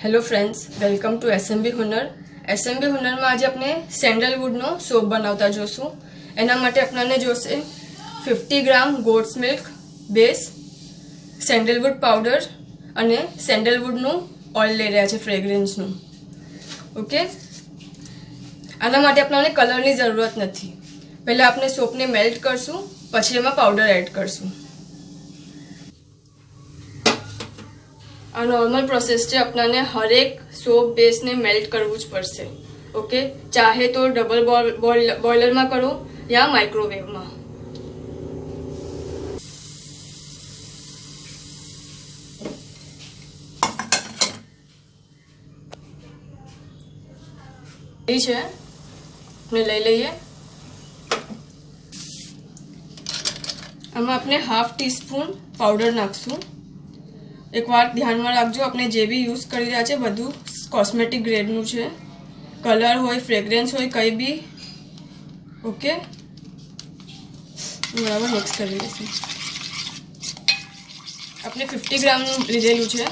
Hello friends, welcome to SMB Hunar. SMB Hunar में आज अपने સેન્ડલવુડનો સોપ બનાવતા જોશું। એના માટે આપણને જોશે 50 ગ્રામ ગોટ્સ મિલ્ક બેઝ, સેન્ડલવુડ પાવડર અને સેન્ડલવુડનું ઓઇલ લઈ રહ્યા છે ફ્રેગ્રન્સનું। ઓકે, આના માટે આપણને કલરની જરૂરત નથી। પહેલા આપણે સોપને મેલ્ટ કરશું, પછી એમાં પાવડર એડ કરશું। आ नॉर्मल प्रोसेस है, अपना हर एक सोप बेस ने मेल्ट करवू ज पड़शे। ओके, चाहे तो डबल बॉयलर में करो या माइक्रोवेव में। लई लीए। आमां आपने हाफ टी स्पून पाउडर नाखशुं। एक बार ध्यान में रखो, अपने जे भी यूज कर रहा है बधु कॉस्मेटिक ग्रेडनु है। कलर हो, फ्रेग्रेंस हो, कई भी। ओके, बराबर मिक्स कर दीजिए। अपने 50 ग्राम लीधेलू है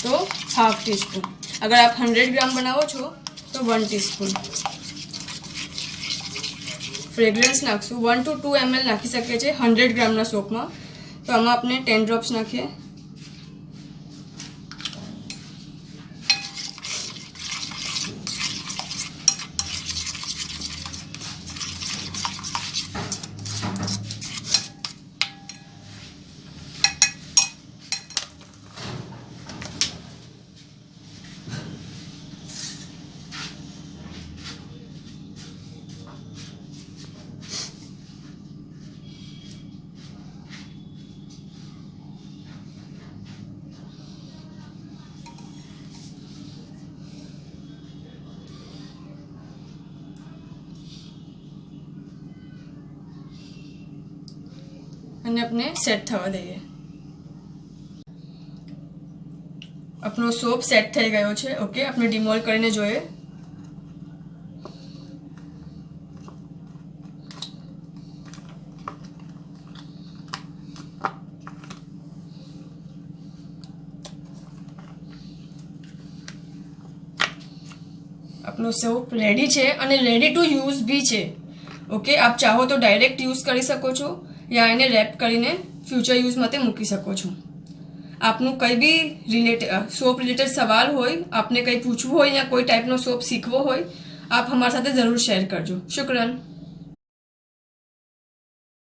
तो हाफ टी स्पून। अगर आप 100 ग्राम बनावो छो तो 1 टी स्पून फ्रेग्रेंस नाखशू। 1 to 2 ml नाखी सके 100 ग्राम सोप में। तो आम अपने 10 ड्रॉप्स नाखीए। અને अपने सेट थवा दઈએ। अपनो सोप सेट થઈ ગયો છે। ઓકે, આપણે ડિમોલ્ડ કરીને જોઈએ। अपनो सोप रेडी છે અને રેડી ટુ યુઝ भी છે। ओके, आप चाहो तो डायरेक्ट यूज કરી શકો છો या એને રેપ કરીને ફ્યુચર યુઝ માટે મૂકી શકો છો। આપનું કંઈ બી સોપ રિલેટેડ સવાલ હોય, આપને કંઈ પૂછવું હોય या कोई टाइपનો સોપ શીખવો હોય, आप हमारे साथ जरूर शेयर करजो। शुक्रिया।